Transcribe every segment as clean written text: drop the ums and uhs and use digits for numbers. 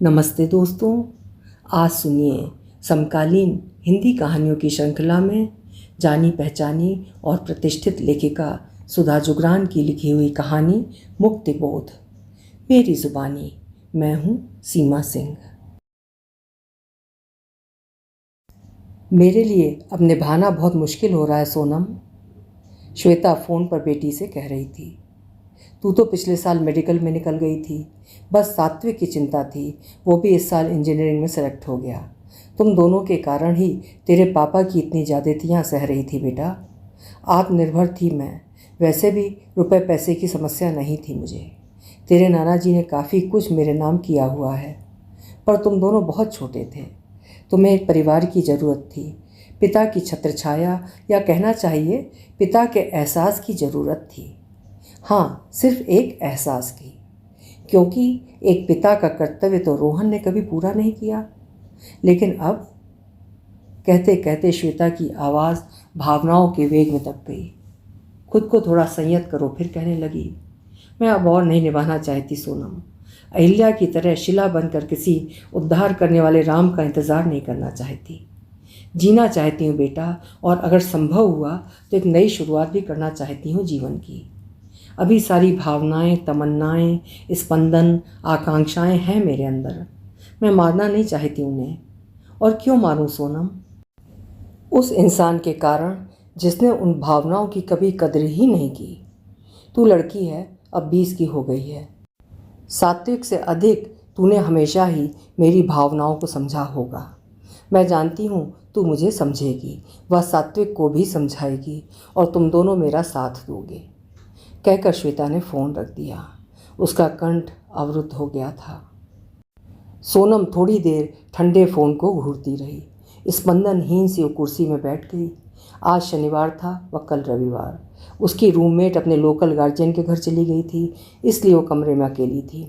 नमस्ते दोस्तों, आज सुनिए समकालीन हिंदी कहानियों की श्रृंखला में जानी पहचानी और प्रतिष्ठित लेखिका सुधा जुगरान की लिखी हुई कहानी मुक्तिबोध। मेरी जुबानी। मैं हूँ सीमा सिंह। मेरे लिए अब निभाना बहुत मुश्किल हो रहा है सोनम, श्वेता फ़ोन पर बेटी से कह रही थी। तू तो पिछले साल मेडिकल में निकल गई थी, बस सात्विक की चिंता थी, वो भी इस साल इंजीनियरिंग में सेलेक्ट हो गया। तुम दोनों के कारण ही तेरे पापा की इतनी ज़्यादतियाँ सह रही थी बेटा। आत्मनिर्भर थी मैं, वैसे भी रुपए पैसे की समस्या नहीं थी मुझे। तेरे नाना जी ने काफ़ी कुछ मेरे नाम किया हुआ है, पर तुम दोनों बहुत छोटे थे। तुम्हें एक परिवार की ज़रूरत थी, पिता की छत्रछाया या कहना चाहिए पिता के एहसास की ज़रूरत थी। हाँ, सिर्फ एक एहसास की, क्योंकि एक पिता का कर्तव्य तो रोहन ने कभी पूरा नहीं किया। लेकिन अब, कहते कहते श्वेता की आवाज़ भावनाओं के वेग में दब गई। खुद को थोड़ा संयत करो, फिर कहने लगी, मैं अब और नहीं निभाना चाहती सोनम। अहिल्या की तरह शिला बनकर किसी उद्धार करने वाले राम का इंतज़ार नहीं करना चाहती। जीना चाहती हूँ बेटा, और अगर संभव हुआ तो एक नई शुरुआत भी करना चाहती हूँ जीवन की। अभी सारी भावनाएं, तमन्नाएं, स्पंदन, आकांक्षाएं हैं मेरे अंदर। मैं मारना नहीं चाहती उन्हें। और क्यों मारूं सोनम? उस इंसान के कारण जिसने उन भावनाओं की कभी कदर ही नहीं की। तू लड़की है, अब 20 की हो गई है। सात्विक से अधिक तूने हमेशा ही मेरी भावनाओं को समझा होगा। मैं जानती हूँ तू मुझे समझेगी, वह सात्विक को भी समझाएगी, और तुम दोनों मेरा साथ दोगे। कहकर श्वेता ने फ़ोन रख दिया। उसका कंठ अवरुद्ध हो गया था। सोनम थोड़ी देर ठंडे फ़ोन को घूरती रही। स्पंदनहीन सी वो कुर्सी में बैठ गई। आज शनिवार था व कल रविवार। उसकी रूममेट अपने लोकल गार्जियन के घर चली गई थी, इसलिए वो कमरे में अकेली थी।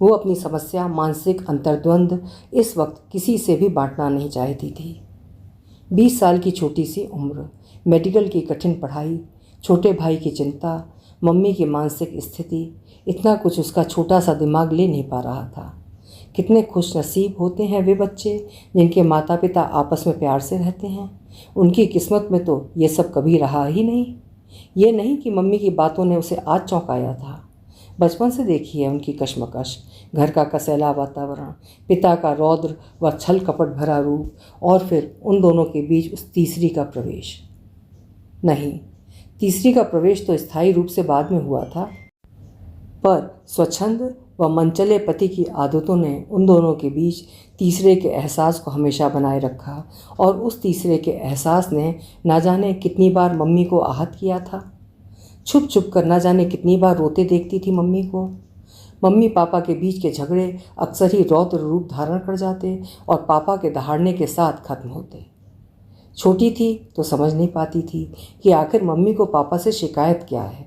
वो अपनी समस्या, मानसिक अंतर्द्वंद इस वक्त किसी से भी बांटना नहीं चाहती थी। 20 साल की छोटी सी उम्र, मेडिकल की कठिन पढ़ाई, छोटे भाई की चिंता, मम्मी की मानसिक स्थिति, इतना कुछ उसका छोटा सा दिमाग ले नहीं पा रहा था। कितने खुश नसीब होते हैं वे बच्चे जिनके माता पिता आपस में प्यार से रहते हैं। उनकी किस्मत में तो ये सब कभी रहा ही नहीं। ये नहीं कि मम्मी की बातों ने उसे आज चौंकाया था। बचपन से देखी है उनकी कश्मकश, घर का कसैला वातावरण, पिता का रौद्र व छल कपट भरा रूप, और फिर उन दोनों के बीच उस तीसरी का प्रवेश। नहीं, तीसरी का प्रवेश तो स्थायी रूप से बाद में हुआ था, पर स्वच्छंद व मनचले पति की आदतों ने उन दोनों के बीच तीसरे के एहसास को हमेशा बनाए रखा, और उस तीसरे के एहसास ने ना जाने कितनी बार मम्मी को आहत किया था। छुप छुप कर ना जाने कितनी बार रोते देखती थी मम्मी को। मम्मी पापा के बीच के झगड़े अक्सर ही रौद्र रूप धारण कर जाते और पापा के दहाड़ने के साथ खत्म होते। छोटी थी तो समझ नहीं पाती थी कि आखिर मम्मी को पापा से शिकायत क्या है,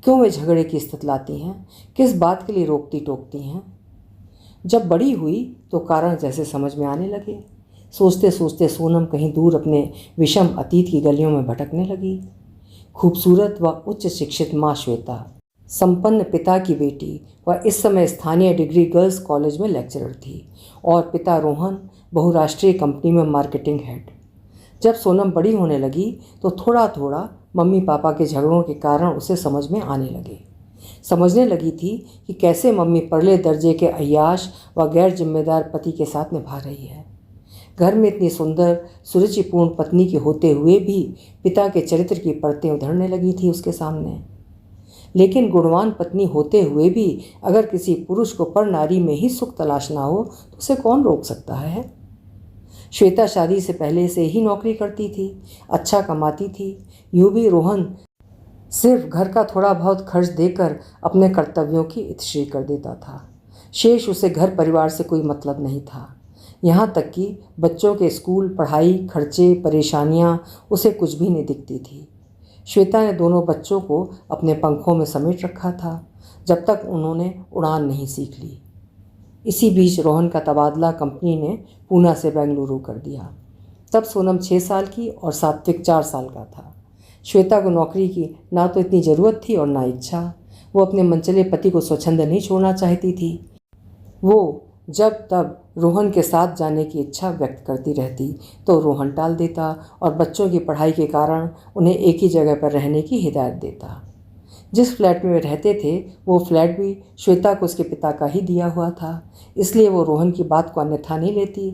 क्यों वे झगड़े की स्थिति लाती हैं, किस बात के लिए रोकती टोकती हैं। जब बड़ी हुई तो कारण जैसे समझ में आने लगे। सोचते सोचते सोनम कहीं दूर अपने विषम अतीत की गलियों में भटकने लगी। खूबसूरत व उच्च शिक्षित माँ श्वेता, संपन्न पिता की बेटी व इस समय स्थानीय डिग्री गर्ल्स कॉलेज में लेक्चरर थी, और पिता रोहन बहुराष्ट्रीय कंपनी में मार्केटिंग हेड। जब सोनम बड़ी होने लगी तो थोड़ा थोड़ा मम्मी पापा के झगड़ों के कारण उसे समझ में आने लगे। समझने लगी थी कि कैसे मम्मी परले दर्जे के अय्याश व गैर जिम्मेदार पति के साथ निभा रही है। घर में इतनी सुंदर सुरुचिपूर्ण पत्नी के होते हुए भी पिता के चरित्र की परतें उधरने लगी थी उसके सामने। लेकिन गुणवान पत्नी होते हुए भी अगर किसी पुरुष को पर नारी में ही सुख तलाशना हो तो उसे कौन रोक सकता है। श्वेता शादी से पहले से ही नौकरी करती थी, अच्छा कमाती थी। यूं भी रोहन सिर्फ घर का थोड़ा बहुत खर्च देकर अपने कर्तव्यों की इतश्री कर देता था। शेष उसे घर परिवार से कोई मतलब नहीं था। यहाँ तक कि बच्चों के स्कूल, पढ़ाई, खर्चे, परेशानियाँ उसे कुछ भी नहीं दिखती थी। श्वेता ने दोनों बच्चों को अपने पंखों में समेट रखा था जब तक उन्होंने उड़ान नहीं सीख ली। इसी बीच रोहन का तबादला कंपनी ने पूना से बेंगलुरु कर दिया। तब सोनम 6 साल की और सात्विक 4 साल का था। श्वेता को नौकरी की ना तो इतनी ज़रूरत थी और ना इच्छा। वो अपने मनचले पति को स्वच्छंद नहीं छोड़ना चाहती थी। वो जब तब रोहन के साथ जाने की इच्छा व्यक्त करती रहती तो रोहन टाल देता और बच्चों की पढ़ाई के कारण उन्हें एक ही जगह पर रहने की हिदायत देता। जिस फ्लैट में वे रहते थे वो फ्लैट भी श्वेता को उसके पिता का ही दिया हुआ था, इसलिए वो रोहन की बात को अन्यथा नहीं लेती,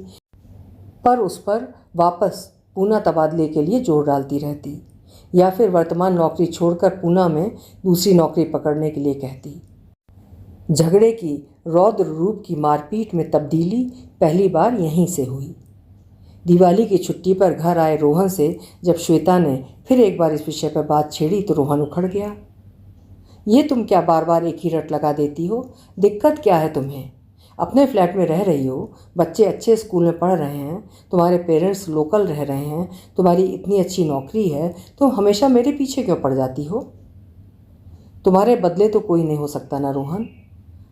पर उस पर वापस पूना तबादले के लिए जोर डालती रहती या फिर वर्तमान नौकरी छोड़कर पूना में दूसरी नौकरी पकड़ने के लिए कहती। झगड़े की रौद्र रूप की मारपीट में तब्दीली पहली बार यहीं से हुई। दिवाली की छुट्टी पर घर आए रोहन से जब श्वेता ने फिर एक बार इस विषय पर बात छेड़ी तो रोहन उखड़ गया। ये तुम क्या बार बार एक ही रट लगा देती हो? दिक्कत क्या है तुम्हें? अपने फ्लैट में रह रही हो, बच्चे अच्छे स्कूल में पढ़ रहे हैं, तुम्हारे पेरेंट्स लोकल रह रहे हैं, तुम्हारी इतनी अच्छी नौकरी है, तुम हमेशा मेरे पीछे क्यों पड़ जाती हो? तुम्हारे बदले तो कोई नहीं हो सकता ना रोहन?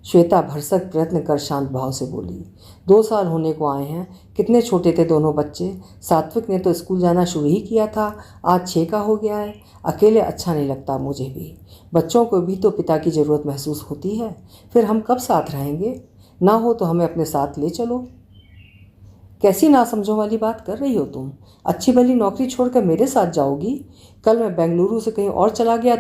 श्वेता भरसक प्रयत्न कर शांत भाव से बोली। 2 साल होने को आए हैं, कितने छोटे थे दोनों बच्चे। सात्विक ने तो स्कूल जाना शुरू ही किया था, आज 6 का हो गया है। अकेले अच्छा नहीं लगता मुझे भी, बच्चों को भी तो पिता की ज़रूरत महसूस होती है। फिर हम कब साथ रहेंगे? ना हो तो हमें अपने साथ ले चलो। कैसी नासमझों वाली बात कर रही हो तुम? अच्छी भली नौकरी छोड़कर मेरे साथ जाओगी? कल मैं बेंगलुरु से कहीं और चला गया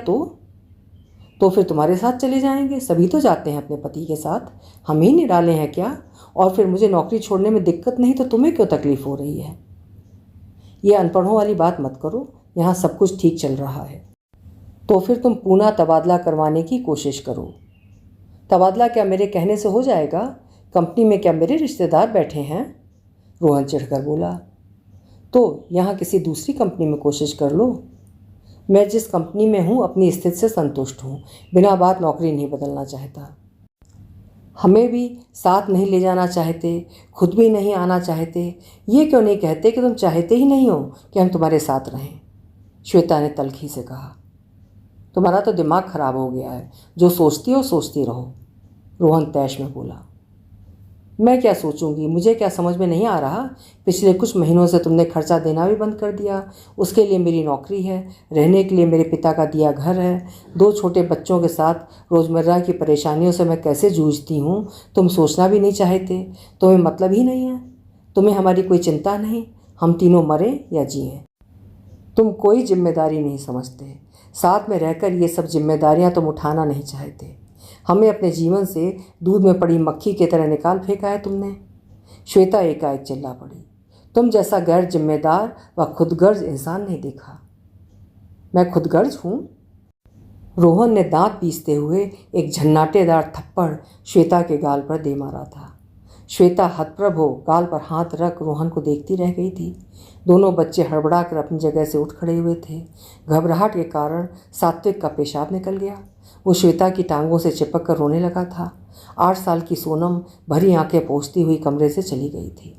तो फिर तुम्हारे साथ चले जाएंगे। सभी तो जाते हैं अपने पति के साथ, हम ही निराले हैं क्या? और फिर मुझे नौकरी छोड़ने में दिक्कत नहीं तो तुम्हें क्यों तकलीफ हो रही है? ये अनपढ़ों वाली बात मत करो, यहाँ सब कुछ ठीक चल रहा है। तो फिर तुम पूना तबादला करवाने की कोशिश करो। तबादला क्या मेरे कहने से हो जाएगा? कंपनी में क्या मेरे रिश्तेदार बैठे हैं? रोहन चिढ़कर बोला। तो यहाँ किसी दूसरी कंपनी में कोशिश कर लो। मैं जिस कंपनी में हूँ अपनी स्थिति से संतुष्ट हूँ, बिना बात नौकरी नहीं बदलना चाहता। हमें भी साथ नहीं ले जाना चाहते, खुद भी नहीं आना चाहते। ये क्यों नहीं कहते कि तुम चाहते ही नहीं हो कि हम तुम्हारे साथ रहें? श्वेता ने तल्खी से कहा। तुम्हारा तो दिमाग खराब हो गया है, जो सोचती हो सोचती रहो, रोहन तैश में बोला। मैं क्या सोचूंगी, मुझे क्या समझ में नहीं आ रहा? पिछले कुछ महीनों से तुमने खर्चा देना भी बंद कर दिया। उसके लिए मेरी नौकरी है, रहने के लिए मेरे पिता का दिया घर है, 2 छोटे बच्चों के साथ रोज़मर्रा की परेशानियों से मैं कैसे जूझती हूँ तुम सोचना भी नहीं चाहते। तुम्हें मतलब ही नहीं है, तुम्हें हमारी कोई चिंता नहीं, हम तीनों मरें या जिएं। तुम कोई जिम्मेदारी नहीं समझते, साथ में रहकर ये सब जिम्मेदारियाँ तुम उठाना नहीं चाहते। हमें अपने जीवन से दूध में पड़ी मक्खी की तरह निकाल फेंका है तुमने। श्वेता एकाएक चिल्ला पड़ी। तुम जैसा गैर जिम्मेदार व खुदगर्ज इंसान नहीं देखा। मैं खुदगर्ज हूँ? रोहन ने दांत पीसते हुए एक झन्नाटेदार थप्पड़ श्वेता के गाल पर दे मारा था। श्वेता हतप्रभ हो गाल पर हाथ रख रोहन को देखती रह गई थी। दोनों बच्चे हड़बड़ा कर अपनी जगह से उठ खड़े हुए थे। घबराहट के कारण सात्विक का पेशाब निकल गया। वो श्वेता की टांगों से चिपक कर रोने लगा था। 8 साल की सोनम भरी आंखें पोंछती हुई कमरे से चली गई थी।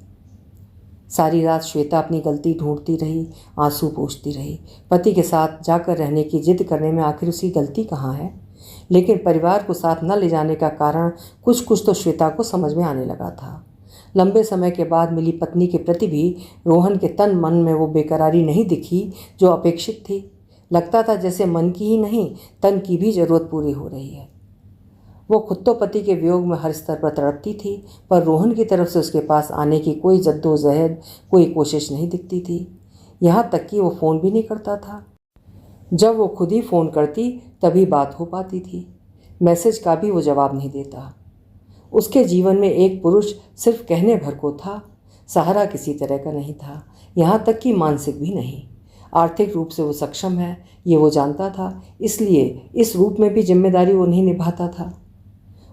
सारी रात श्वेता अपनी गलती ढूंढती रही, आंसू पोंछती रही। पति के साथ जाकर रहने की जिद करने में आखिर उसकी गलती कहाँ है? लेकिन परिवार को साथ न ले जाने का कारण कुछ तो श्वेता को समझ में आने लगा था। लंबे समय के बाद मिली पत्नी के प्रति भी रोहन के तन मन में वो बेकरारी नहीं दिखी जो अपेक्षित थी। लगता था जैसे मन की ही नहीं तन की भी जरूरत पूरी हो रही है। वो खुद तो पति के वियोग में हर स्तर पर तड़पती थी, पर रोहन की तरफ से उसके पास आने की कोई जद्दोजहद, कोई कोशिश नहीं दिखती थी। यहाँ तक कि वो फ़ोन भी नहीं करता था। जब वो खुद ही फ़ोन करती तभी बात हो पाती थी। मैसेज का भी वो जवाब नहीं देता। उसके जीवन में एक पुरुष सिर्फ कहने भर को था, सहारा किसी तरह का नहीं था, यहाँ तक कि मानसिक भी नहीं। आर्थिक रूप से वो सक्षम है ये वो जानता था, इसलिए इस रूप में भी जिम्मेदारी वो नहीं निभाता था।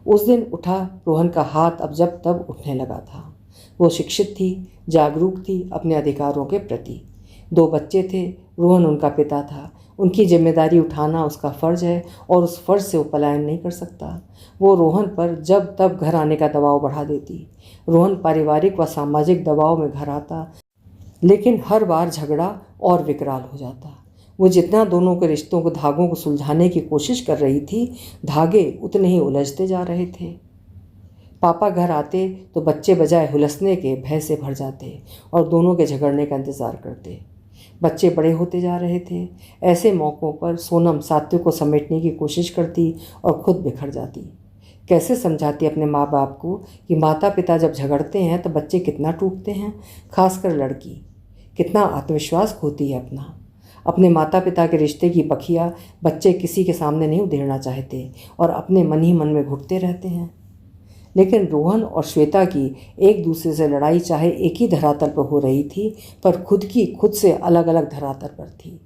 उस दिन उठा रोहन का हाथ अब जब तब उठने लगा था। वो शिक्षित थी, जागरूक थी अपने अधिकारों के प्रति। 2 बच्चे थे, रोहन उनका पिता था। उनकी जिम्मेदारी उठाना उसका फ़र्ज है और उस फ़र्ज से वो पलायन नहीं कर सकता। वो रोहन पर जब तब घर आने का दबाव बढ़ा देती। रोहन पारिवारिक व सामाजिक दबाव में घर आता, लेकिन हर बार झगड़ा और विकराल हो जाता। वो जितना दोनों के रिश्तों को धागों को सुलझाने की कोशिश कर रही थी, धागे उतने ही उलझते जा रहे थे। पापा घर आते तो बच्चे बजाय हुलसने के भय से भर जाते और दोनों के झगड़ने का इंतज़ार करते। बच्चे बड़े होते जा रहे थे। ऐसे मौक़ों पर सोनम सात्विक को समेटने की कोशिश करती और खुद बिखर जाती। कैसे समझाती अपने माँ बाप को कि माता पिता जब झगड़ते हैं तो बच्चे कितना टूटते हैं, खासकर लड़की कितना आत्मविश्वास खोती है अपना। अपने माता पिता के रिश्ते की बखिया बच्चे किसी के सामने नहीं उधेड़ना चाहते और अपने मन ही मन में घुटते रहते हैं। लेकिन रोहन और श्वेता की एक दूसरे से लड़ाई चाहे एक ही धरातल पर हो रही थी, पर खुद से अलग अलग धरातल पर थी।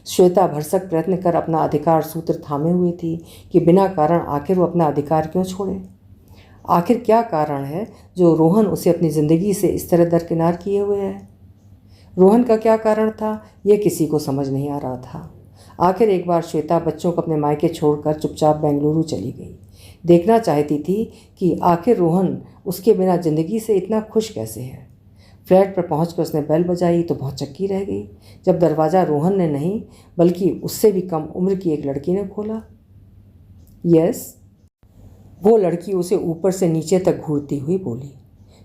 श्वेता भरसक प्रयत्न कर अपना अधिकार सूत्र थामे हुए थी कि बिना कारण आखिर वो अपना अधिकार क्यों छोड़े। आखिर क्या कारण है जो रोहन उसे अपनी ज़िंदगी से इस तरह दरकिनार किए हुए है। रोहन का क्या कारण था, ये किसी को समझ नहीं आ रहा था। आखिर एक बार श्वेता बच्चों को अपने मायके छोड़कर चुपचाप बेंगलुरु चली गई। देखना चाहती थी कि आखिर रोहन उसके बिना ज़िंदगी से इतना खुश कैसे है। फ्लैट पर पहुंचकर उसने बेल बजाई तो बहुत चक्की रह गई जब दरवाज़ा रोहन ने नहीं बल्कि उससे भी कम उम्र की एक लड़की ने खोला। यस, वो लड़की उसे ऊपर से नीचे तक घूरती हुई बोली।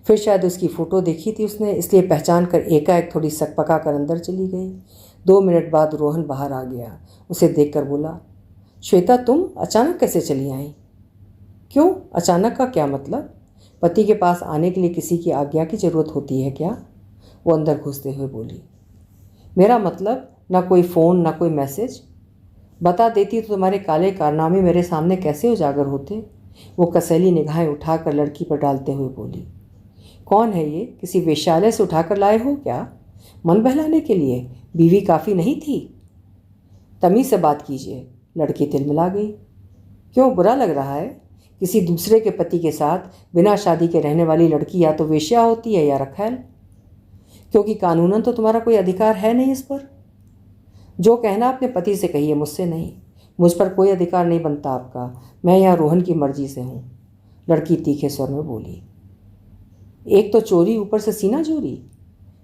फिर शायद उसकी फ़ोटो देखी थी उसने, इसलिए पहचान कर एकाएक थोड़ी सकपका कर अंदर चली गई। 2 मिनट बाद रोहन बाहर आ गया। उसे देखकर बोला, श्वेता तुम अचानक कैसे चली आई? क्यों, अचानक का क्या मतलब? पति के पास आने के लिए किसी की आज्ञा की ज़रूरत होती है क्या? वो अंदर घुसते हुए बोली। मेरा मतलब ना कोई फ़ोन ना कोई मैसेज। बता देती तो तुम्हारे काले कारनामे मेरे सामने कैसे उजागर होते। वो कसैली निगाहें उठाकर लड़की पर डालते हुए बोली। कौन है ये? किसी वेश्यालय से उठाकर लाए हो क्या? मन बहलाने के लिए? बीवी काफ़ी नहीं थी? तमीज़ से बात कीजिए। लड़की तिलमिला गई। क्यों, बुरा लग रहा है? किसी दूसरे के पति के साथ बिना शादी के रहने वाली लड़की या तो वेश्या होती है या रखैल, क्योंकि कानूनन तो तुम्हारा कोई अधिकार है नहीं इस पर। जो कहना अपने पति से कहिए, मुझसे नहीं। मुझ पर कोई अधिकार नहीं बनता आपका। मैं यहाँ रोहन की मर्जी से हूँ, लड़की तीखे स्वर में बोली। एक तो चोरी, ऊपर से सीना चोरी।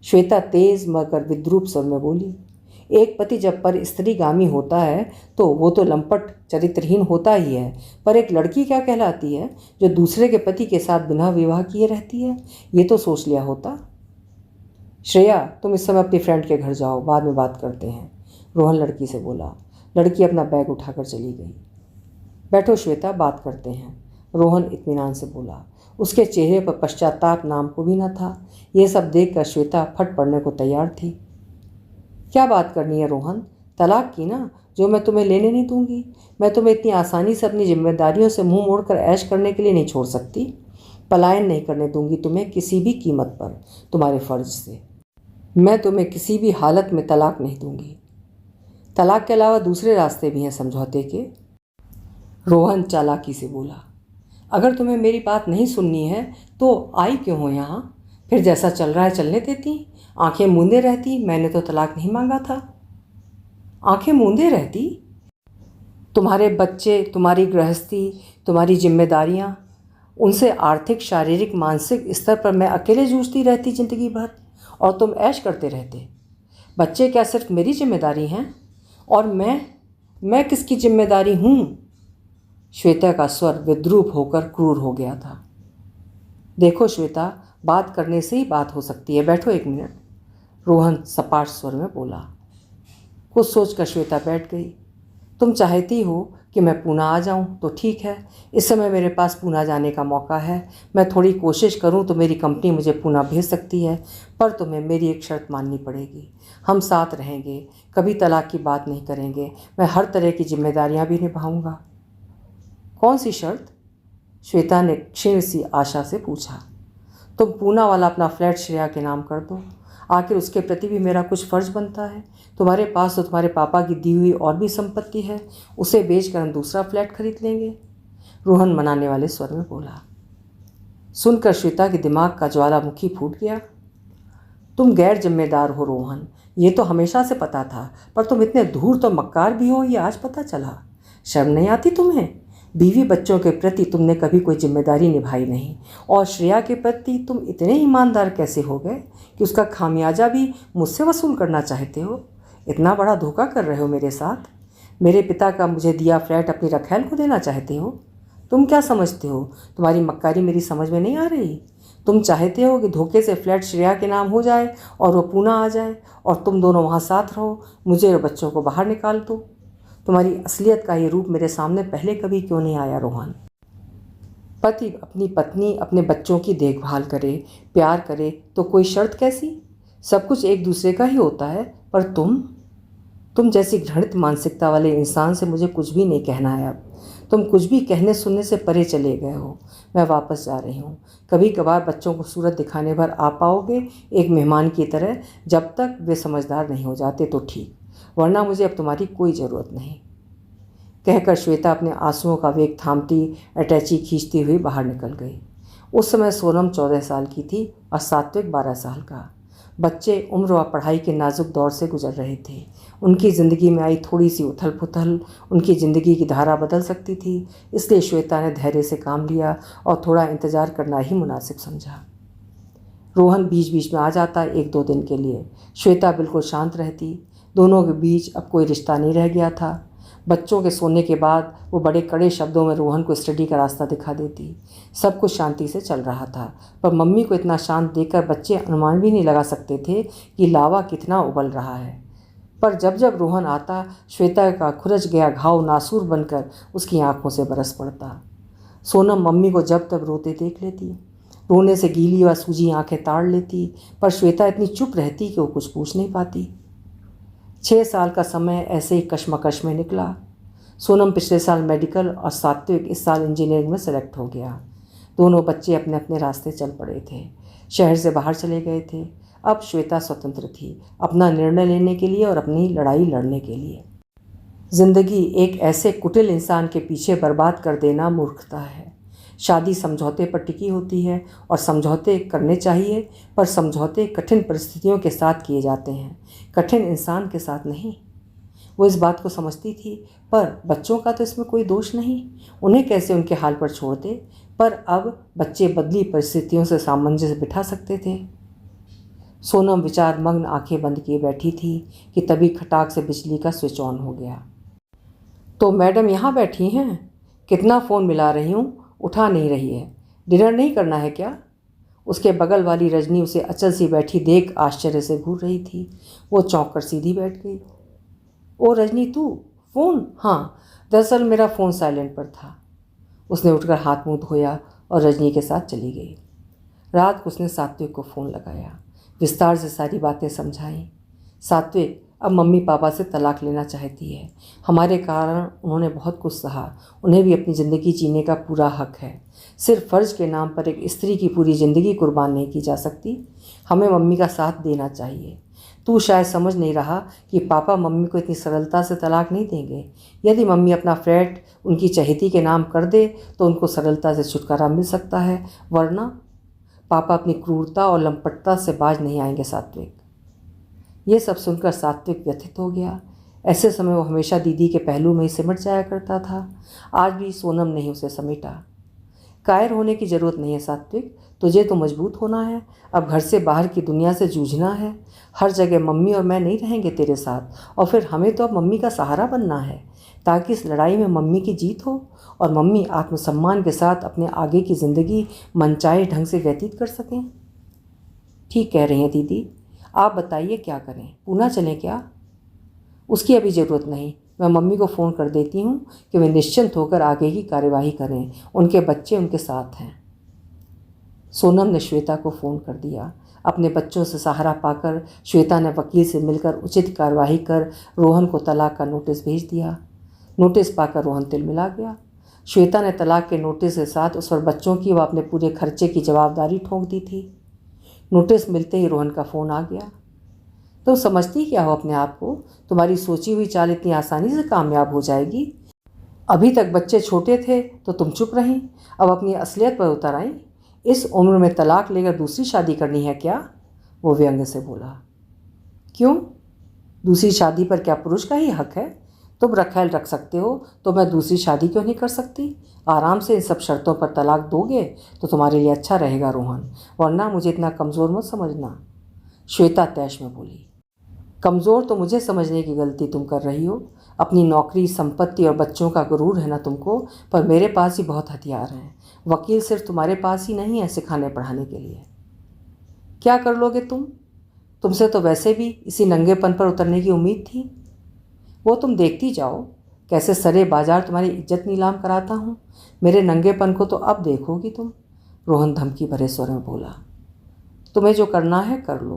श्वेता तेज मगर विद्रूप स्वर में बोली। एक पति जब पर स्त्रीगामी होता है तो वो तो लंपट चरित्रहीन होता ही है, पर एक लड़की क्या कहलाती है जो दूसरे के पति के साथ बिना विवाह किए रहती है? ये तो सोच लिया होता। श्रेया, तुम इस समय अपनी फ्रेंड के घर जाओ, बाद में बात करते हैं, रोहन लड़की से बोला। लड़की अपना बैग उठाकर चली गई। बैठो श्वेता, बात करते हैं, रोहन इत्मीनान से बोला। उसके चेहरे पर पश्चाताप नाम को भी न था। ये सब देखकर श्वेता फट पड़ने को तैयार थी। क्या बात करनी है रोहन? तलाक की ना, जो मैं तुम्हें लेने नहीं दूंगी। मैं तुम्हें इतनी आसानी से अपनी जिम्मेदारियों से मुंह मोड़कर ऐश करने के लिए नहीं छोड़ सकती। पलायन नहीं करने दूंगी तुम्हें किसी भी कीमत पर, तुम्हारे फ़र्ज से। मैं तुम्हें किसी भी हालत में तलाक नहीं दूंगी। तलाक के अलावा दूसरे रास्ते भी हैं समझौते के, रोहन चालाकी से बोला। अगर तुम्हें मेरी बात नहीं सुननी है तो आई क्यों हो यहाँ? फिर जैसा चल रहा है चलने देती, आंखें मूंदे रहती। मैंने तो तलाक नहीं मांगा था। आंखें मूंदे रहती? तुम्हारे बच्चे, तुम्हारी गृहस्थी, तुम्हारी जिम्मेदारियां, उनसे आर्थिक, शारीरिक, मानसिक स्तर पर मैं अकेले जूझती रहती जिंदगी भर, और तुम ऐश करते रहते। बच्चे क्या सिर्फ मेरी जिम्मेदारी हैं? और मैं किसकी जिम्मेदारी हूँ? श्वेता का स्वर विद्रूप होकर क्रूर हो गया था। देखो श्वेता, बात करने से ही बात हो सकती है, बैठो 1 मिनट, रोहन सपाट स्वर में बोला। कुछ सोचकर श्वेता बैठ गई। तुम चाहती हो कि मैं पूना आ जाऊं तो ठीक है। इस समय मेरे पास पूना जाने का मौका है। मैं थोड़ी कोशिश करूं तो मेरी कंपनी मुझे पूना भेज सकती है, पर तुम्हें मेरी एक शर्त माननी पड़ेगी। हम साथ रहेंगे, कभी तलाक की बात नहीं करेंगे। मैं हर तरह की जिम्मेदारियां भी निभाऊंगा। कौन सी शर्त? श्वेता ने क्षीण सी आशा से पूछा। तुम पूना वाला अपना फ्लैट श्रेया के नाम कर दो। आखिर उसके प्रति भी मेरा कुछ फ़र्ज बनता है। तुम्हारे पास तो तुम्हारे पापा की दी हुई और भी संपत्ति है, उसे बेचकर हम दूसरा फ्लैट खरीद लेंगे, रोहन मनाने वाले स्वर में बोला। सुनकर श्वेता के दिमाग का ज्वालामुखी फूट गया। तुम गैर जिम्मेदार हो रोहन, ये तो हमेशा से पता था, पर तुम इतने धूर्त और मक्कार भी हो, ये आज पता चला। शर्म नहीं आती तुम्हें? बीवी बच्चों के प्रति तुमने कभी कोई जिम्मेदारी निभाई नहीं, और श्रेया के प्रति तुम इतने ईमानदार कैसे हो गए कि उसका खामियाजा भी मुझसे वसूल करना चाहते हो? इतना बड़ा धोखा कर रहे हो मेरे साथ। मेरे पिता का मुझे दिया फ्लैट अपनी रखैल को देना चाहते हो? तुम क्या समझते हो? तुम्हारी मक्कारी मेरी समझ में नहीं आ रही। तुम चाहते हो कि धोखे से फ्लैट श्रेया के नाम हो जाए और वो पूना आ जाए और तुम दोनों वहाँ साथ रहो, मुझे और बच्चों को बाहर निकाल दो। तुम्हारी असलियत का ये रूप मेरे सामने पहले कभी क्यों नहीं आया रोहन? पति अपनी पत्नी अपने बच्चों की देखभाल करे, प्यार करे, तो कोई शर्त कैसी? सब कुछ एक दूसरे का ही होता है। पर तुम जैसी घृणित मानसिकता वाले इंसान से मुझे कुछ भी नहीं कहना है। अब तुम कुछ भी कहने सुनने से परे चले गए हो। मैं वापस जा रही हूँ। कभी कभार बच्चों को सूरत दिखाने भर आ पाओगे, एक मेहमान की तरह। जब तक वे समझदार नहीं हो जाते तो ठीक, वरना मुझे अब तुम्हारी कोई ज़रूरत नहीं। कहकर श्वेता अपने आंसुओं का वेग थामती, अटैची खींचती हुई बाहर निकल गई। उस समय सोनम 14 साल की थी और सात्विक 12 साल का। बच्चे उम्र व पढ़ाई के नाजुक दौर से गुजर रहे थे। उनकी ज़िंदगी में आई थोड़ी सी उथल पुथल उनकी ज़िंदगी की धारा बदल सकती थी। इसलिए श्वेता ने धैर्य से काम लिया और थोड़ा इंतज़ार करना ही मुनासिब समझा। रोहन बीच बीच में आ जाता 1-2 दिन के लिए। श्वेता बिल्कुल शांत रहती। दोनों के बीच अब कोई रिश्ता नहीं रह गया था। बच्चों के सोने के बाद वो बड़े कड़े शब्दों में रोहन को स्टडी का रास्ता दिखा देती। सब कुछ शांति से चल रहा था, पर मम्मी को इतना शांत देखकर बच्चे अनुमान भी नहीं लगा सकते थे कि लावा कितना उबल रहा है। पर जब जब रोहन आता, श्वेता का खुरच गया घाव नासूर बनकर उसकी आंखों से बरस पड़ता। सोनम मम्मी को जब तब रोते देख लेती। रोने से गीली व सूजी आंखें ताड़ लेती, पर श्वेता इतनी चुप रहती कि वो कुछ पूछ नहीं पाती। 6 साल का समय ऐसे ही कशमकश में निकला। सोनम पिछले साल मेडिकल और सात्विक इस साल इंजीनियरिंग में सेलेक्ट हो गया। दोनों बच्चे अपने अपने रास्ते चल पड़े थे, शहर से बाहर चले गए थे। अब श्वेता स्वतंत्र थी, अपना निर्णय लेने के लिए और अपनी लड़ाई लड़ने के लिए। जिंदगी एक ऐसे कुटिल इंसान के पीछे बर्बाद कर देना मूर्खता है। शादी समझौते पर टिकी होती है और समझौते करने चाहिए, पर समझौते कठिन परिस्थितियों के साथ किए जाते हैं, कठिन इंसान के साथ नहीं। वो इस बात को समझती थी, पर बच्चों का तो इसमें कोई दोष नहीं। उन्हें कैसे उनके हाल पर छोड़ दे। पर अब बच्चे बदली परिस्थितियों से सामंजस्य बिठा सकते थे। सोनम विचार मग्न आंखें बंद किए बैठी थी कि तभी खटाक से बिजली का स्विच ऑन हो गया। तो मैडम यहाँ बैठी हैं? कितना फ़ोन मिला रही हूँ, उठा नहीं रही है। डिनर नहीं करना है क्या? उसके बगल वाली रजनी उसे अचल सी बैठी देख आश्चर्य से घूर रही थी। वो चौंक कर सीधी बैठ गई। ओ रजनी, तू फ़ोन? हाँ, दरअसल मेरा फ़ोन साइलेंट पर था। उसने उठकर हाथ मुंह धोया और रजनी के साथ चली गई। रात को उसने सात्विक को फ़ोन लगाया, विस्तार से सारी बातें समझाई। सात्विक अब मम्मी पापा से तलाक लेना चाहती है। हमारे कारण उन्होंने बहुत कुछ सहा। उन्हें भी अपनी ज़िंदगी जीने का पूरा हक है। सिर्फ फ़र्ज़ के नाम पर एक स्त्री की पूरी ज़िंदगी कुर्बान नहीं की जा सकती। हमें मम्मी का साथ देना चाहिए। तू शायद समझ नहीं रहा कि पापा मम्मी को इतनी सरलता से तलाक नहीं देंगे। यदि मम्मी अपना फ्लैट उनकी चहेती के नाम कर दे तो उनको सरलता से छुटकारा मिल सकता है, वरना पापा अपनी क्रूरता और लंपटता से बाज नहीं आएंगे। सात्विक ये सब सुनकर सात्विक व्यथित हो गया। ऐसे समय वो हमेशा दीदी के पहलू में ही सिमट जाया करता था। आज भी सोनम ने ही उसे समेटा। कायर होने की ज़रूरत नहीं है सात्विक, तुझे तो मजबूत होना है। अब घर से बाहर की दुनिया से जूझना है। हर जगह मम्मी और मैं नहीं रहेंगे तेरे साथ, और फिर हमें तो अब मम्मी का सहारा बनना है, ताकि इस लड़ाई में मम्मी की जीत हो और मम्मी आत्मसम्मान के साथ अपने आगे की ज़िंदगी मनचाहे ढंग से व्यतीत कर सकें। ठीक कह रही हैं दीदी, आप बताइए क्या करें? पूना चलें क्या? उसकी अभी ज़रूरत नहीं। मैं मम्मी को फ़ोन कर देती हूँ कि वे निश्चिंत होकर आगे की कार्यवाही करें। उनके बच्चे उनके साथ हैं। सोनम ने श्वेता को फ़ोन कर दिया। अपने बच्चों से सहारा पाकर श्वेता ने वकील से मिलकर उचित कार्यवाही कर रोहन को तलाक का नोटिस भेज दिया। नोटिस पाकर रोहन तिलमिला गया। श्वेता ने तलाक के नोटिस के साथ उस पर बच्चों की व अपने पूरे खर्चे की जवाबदारी ठोंक दी थी। नोटिस मिलते ही रोहन का फ़ोन आ गया। तुम समझती क्या हो अपने आप को? तुम्हारी सोची हुई चाल इतनी आसानी से कामयाब हो जाएगी? अभी तक बच्चे छोटे थे तो तुम चुप रहीं, अब अपनी असलियत पर उतर आई। इस उम्र में तलाक लेकर दूसरी शादी करनी है क्या? वो व्यंग्य से बोला। क्यों? दूसरी शादी पर क्या पुरुष का ही हक है? तुम रखेल रख सकते हो तो मैं दूसरी शादी क्यों नहीं कर सकती? आराम से इन सब शर्तों पर तलाक दोगे तो तुम्हारे लिए अच्छा रहेगा रोहन, वरना मुझे इतना कमज़ोर मत समझना। श्वेता तैश में बोली। कमज़ोर तो मुझे समझने की गलती तुम कर रही हो। अपनी नौकरी, संपत्ति और बच्चों का गुरूर है ना तुमको, पर मेरे पास ही बहुत हथियार हैं। वकील सिर्फ तुम्हारे पास ही नहीं है सिखाने पढ़ाने के लिए। क्या कर लोगे तुम? तुमसे तो वैसे भी इसी नंगेपन पर उतरने की उम्मीद थी। वो तुम देखती जाओ, कैसे सरे बाजार तुम्हारी इज्जत नीलाम कराता हूँ। मेरे नंगेपन को तो अब देखोगी तुम। रोहन धमकी भरे स्वर में बोला। तुम्हें जो करना है कर लो।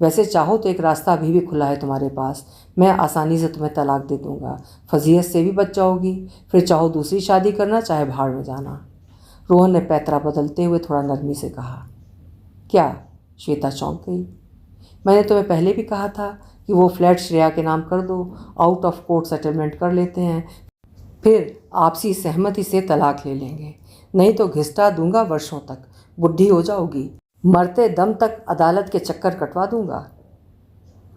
वैसे चाहो तो एक रास्ता अभी भी खुला है तुम्हारे पास। मैं आसानी से तुम्हें तलाक दे दूंगा, फजीहत से भी बच जाओगी। फिर चाहो दूसरी शादी करना, चाहे भाड़ में जाना। रोहन ने पैतरा बदलते हुए थोड़ा नरमी से कहा। क्या? श्वेता चौंक गई। मैंने तुम्हें पहले भी कहा था कि वो फ्लैट श्रेया के नाम कर दो, आउट ऑफ कोर्ट सेटलमेंट कर लेते हैं, फिर आपसी सहमति से तलाक ले लेंगे। नहीं तो घिसटा दूंगा वर्षों तक, बुढ़ी हो जाओगी, मरते दम तक अदालत के चक्कर कटवा दूंगा।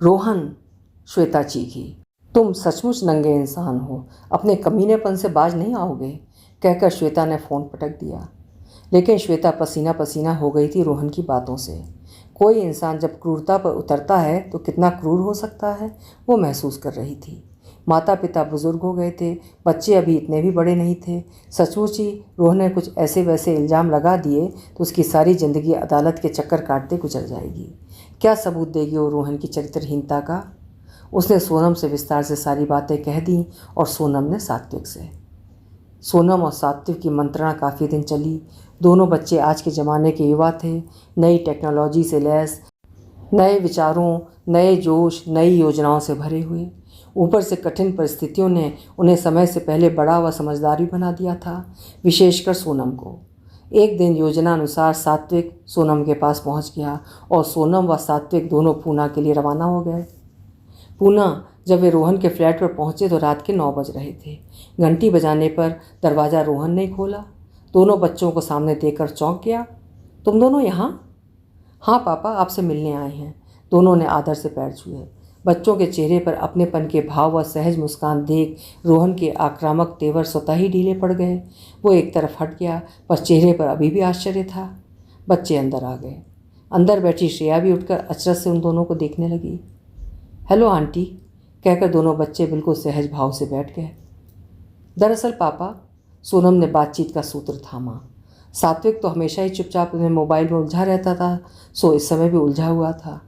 रोहन, श्वेता चीखी, तुम सचमुच नंगे इंसान हो, अपने कमीनेपन से बाज नहीं आओगे, कहकर श्वेता ने फ़ोन पटक दिया। लेकिन श्वेता पसीना पसीना हो गई थी रोहन की बातों से। कोई इंसान जब क्रूरता पर उतरता है तो कितना क्रूर हो सकता है, वो महसूस कर रही थी। माता पिता बुजुर्ग हो गए थे, बच्चे अभी इतने भी बड़े नहीं थे। सचमुच ही रोहन ने कुछ ऐसे वैसे इल्ज़ाम लगा दिए तो उसकी सारी ज़िंदगी अदालत के चक्कर काटते गुजर जाएगी। क्या सबूत देगी वो रोहन की चरित्रहीनता का? उसने सोनम से विस्तार से सारी बातें कह दी और सोनम ने सात्विक से। सोनम और सात्विक की मंत्रणा काफ़ी दिन चली। दोनों बच्चे आज के ज़माने के युवा थे, नई टेक्नोलॉजी से लैस, नए विचारों, नए जोश, नई योजनाओं से भरे हुए। ऊपर से कठिन परिस्थितियों ने उन्हें समय से पहले बड़ा व समझदारी बना दिया था, विशेषकर सोनम को। एक दिन योजना अनुसार सात्विक सोनम के पास पहुंच गया और सोनम व सात्विक दोनों पूना के लिए रवाना हो गए। पूना जब वे रोहन के फ्लैट पर पहुंचे तो रात के 9 बज रहे थे। घंटी बजाने पर दरवाज़ा रोहन ने खोला। दोनों बच्चों को सामने देखकर चौंक गया। तुम दोनों यहाँ? हाँ पापा, आपसे मिलने आए हैं। दोनों ने आदर से पैर छुए। बच्चों के चेहरे पर अपनेपन के भाव व सहज मुस्कान देख रोहन के आक्रामक तेवर स्वतः ही ढीले पड़ गए। वो एक तरफ हट गया, पर चेहरे पर अभी भी आश्चर्य था। बच्चे अंदर आ गए। अंदर बैठी श्रेया भी उठकर अचरज से उन दोनों को देखने लगी। हेलो आंटी, कहकर दोनों बच्चे बिल्कुल सहज भाव से बैठ गए। दरअसल पापा, सोनम ने बातचीत का सूत्र थामा, सात्विक तो हमेशा ही चुपचाप अपने मोबाइल में उलझा रहता था, सो इस समय भी उलझा हुआ था।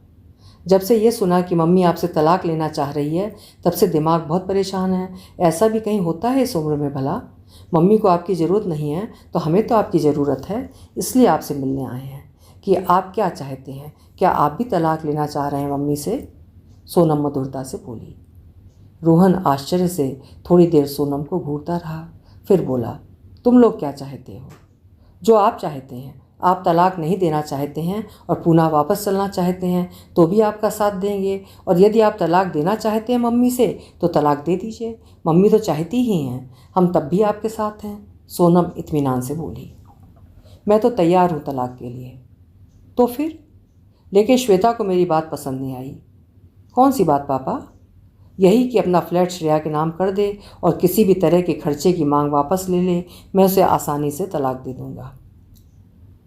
जब से ये सुना कि मम्मी आपसे तलाक लेना चाह रही है, तब से दिमाग बहुत परेशान है। ऐसा भी कहीं होता है इस उम्र में भला? मम्मी को आपकी ज़रूरत नहीं है तो हमें तो आपकी ज़रूरत है, इसलिए आपसे मिलने आए हैं कि आप क्या चाहते हैं। क्या आप भी तलाक लेना चाह रहे हैं मम्मी से? सोनम मधुरता से बोली। रोहन आश्चर्य से थोड़ी देर सोनम को घूरता रहा, फिर बोला, तुम लोग क्या चाहते हो? जो आप चाहते हैं। आप तलाक नहीं देना चाहते हैं और पूना वापस चलना चाहते हैं तो भी आपका साथ देंगे, और यदि आप तलाक देना चाहते हैं मम्मी से तो तलाक दे दीजिए, मम्मी तो चाहती ही हैं, हम तब भी आपके साथ हैं। सोनम इत्मीनान से बोली। मैं तो तैयार हूँ तलाक के लिए। तो फिर? लेकिन श्वेता को मेरी बात पसंद नहीं आई। कौन सी बात पापा? यही कि अपना फ्लैट श्रेया के नाम कर दे और किसी भी तरह के खर्चे की मांग वापस ले ले, मैं उसे आसानी से तलाक दे दूंगा।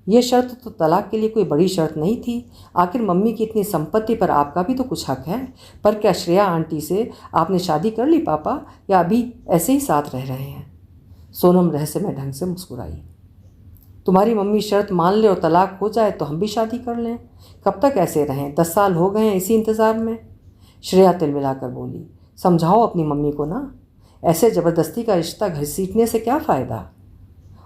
ये शर्त तो तलाक के लिए कोई बड़ी शर्त नहीं थी। आखिर मम्मी की इतनी संपत्ति पर आपका भी तो कुछ हक है। पर क्या श्रेया आंटी से आपने शादी कर ली पापा, या अभी ऐसे ही साथ रह रहे हैं? सोनम रहस्यमय ढंग से मुस्कुराई। तुम्हारी मम्मी शर्त मान ले और तलाक हो जाए तो हम भी शादी कर लें। कब तक ऐसे रहें? 10 साल हो गए हैं इसी इंतज़ार में। श्रेया तिलमिलाकर बोली। समझाओ अपनी मम्मी को ना, ऐसे ज़बरदस्ती का रिश्ता घसीटने से क्या फ़ायदा?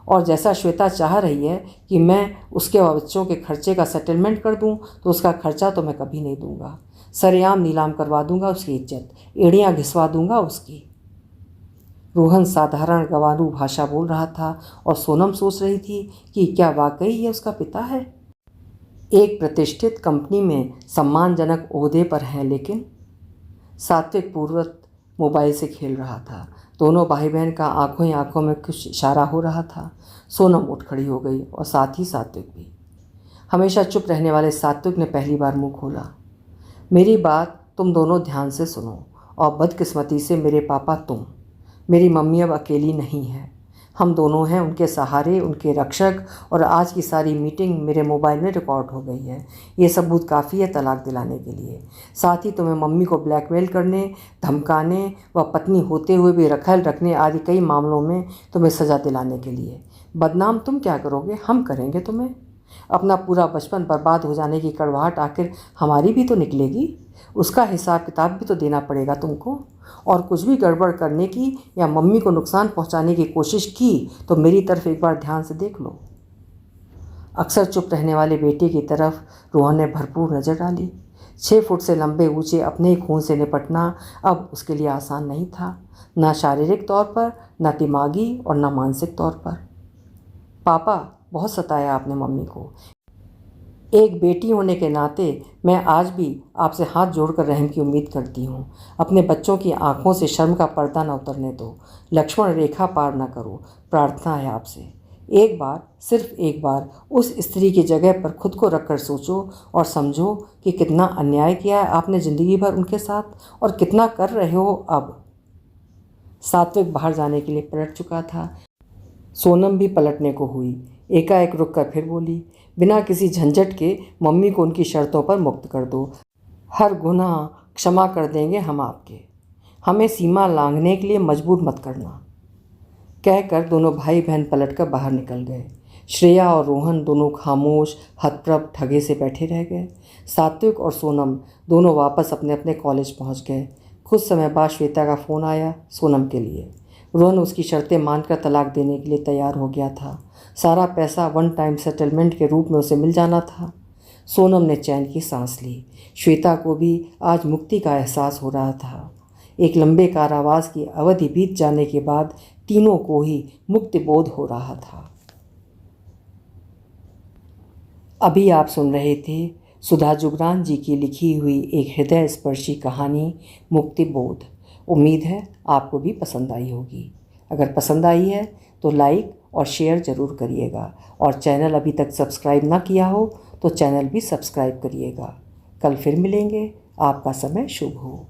और जैसा श्वेता चाह रही है कि मैं उसके और बच्चों के खर्चे का सेटलमेंट कर दूं, तो उसका खर्चा तो मैं कभी नहीं दूंगा। सरेआम नीलाम करवा दूंगा उसकी इज्जत, एड़ियाँ घिसवा दूंगा उसकी। रोहन साधारण गंवारू भाषा बोल रहा था और सोनम सोच रही थी कि क्या वाकई ये उसका पिता है? एक प्रतिष्ठित कंपनी में सम्मानजनक ओहदे पर हैं, लेकिन सात्विक पूर्वत मोबाइल से खेल रहा था। दोनों भाई बहन का आंखों ही आंखों में कुछ इशारा हो रहा था। सोनम उठ खड़ी हो गई और साथ ही सात्विक भी। हमेशा चुप रहने वाले सात्विक ने पहली बार मुंह खोला। मेरी बात तुम दोनों ध्यान से सुनो, और बदकिस्मती से मेरे पापा तुम, मेरी मम्मी अब अकेली नहीं है। हम दोनों हैं उनके सहारे, उनके रक्षक, और आज की सारी मीटिंग मेरे मोबाइल में रिकॉर्ड हो गई है। ये सबूत काफ़ी है तलाक दिलाने के लिए। साथ ही तुम्हें मम्मी को ब्लैकमेल करने, धमकाने व पत्नी होते हुए भी रखल रखने आदि कई मामलों में तुम्हें सज़ा दिलाने के लिए। बदनाम तुम क्या करोगे, हम करेंगे तुम्हें। अपना पूरा बचपन बर्बाद हो जाने की कड़वाहट आखिर हमारी भी तो निकलेगी। उसका हिसाब किताब भी तो देना पड़ेगा तुमको। और कुछ भी गड़बड़ करने की या मम्मी को नुकसान पहुंचाने की कोशिश की तो मेरी तरफ एक बार ध्यान से देख लो। अक्सर चुप रहने वाले बेटे की तरफ रोहन ने भरपूर नज़र डाली। 6 फुट से लंबे ऊंचे अपने ही खून से निपटना अब उसके लिए आसान नहीं था, न शारीरिक तौर पर, न दिमागी और न मानसिक तौर पर। पापा, बहुत सताया आपने मम्मी को। एक बेटी होने के नाते मैं आज भी आपसे हाथ जोड़कर रहम की उम्मीद करती हूँ। अपने बच्चों की आंखों से शर्म का पर्दा न उतरने दो। लक्ष्मण रेखा पार न करो। प्रार्थना है आपसे। एक बार, सिर्फ एक बार उस स्त्री की जगह पर खुद को रखकर सोचो और समझो कि कितना अन्याय किया है आपने ज़िंदगी भर उनके साथ और कितना कर रहे हो अब। सात्विक बाहर जाने के लिए पलट चुका था। सोनम भी पलटने को हुई। एकाएक रुक कर फिर बोली, बिना किसी झंझट के मम्मी को उनकी शर्तों पर मुक्त कर दो। हर गुनाह क्षमा कर देंगे हम आपके। हमें सीमा लांघने के लिए मजबूर मत करना। कहकर दोनों भाई बहन पलटकर बाहर निकल गए। श्रेया और रोहन दोनों खामोश, हतप्रभ, ठगे से बैठे रह गए। सात्विक और सोनम दोनों वापस अपने अपने कॉलेज पहुंच गए। कुछ समय बाद श्वेता का फ़ोन आया सोनम के लिए। रोहन उसकी शर्तें मानकर तलाक देने के लिए तैयार हो गया था। सारा पैसा वन टाइम सेटलमेंट के रूप में उसे मिल जाना था। सोनम ने चैन की सांस ली। श्वेता को भी आज मुक्ति का एहसास हो रहा था। एक लंबे कारावास की अवधि बीत जाने के बाद तीनों को ही मुक्ति बोध हो रहा था। अभी आप सुन रहे थे सुधा जुगरान जी की लिखी हुई एक हृदय स्पर्शी कहानी मुक्ति बोध। उम्मीद है आपको भी पसंद आई होगी। अगर पसंद आई है तो लाइक और शेयर ज़रूर करिएगा और चैनल अभी तक सब्सक्राइब ना किया हो तो चैनल भी सब्सक्राइब करिएगा। कल फिर मिलेंगे। आपका समय शुभ हो।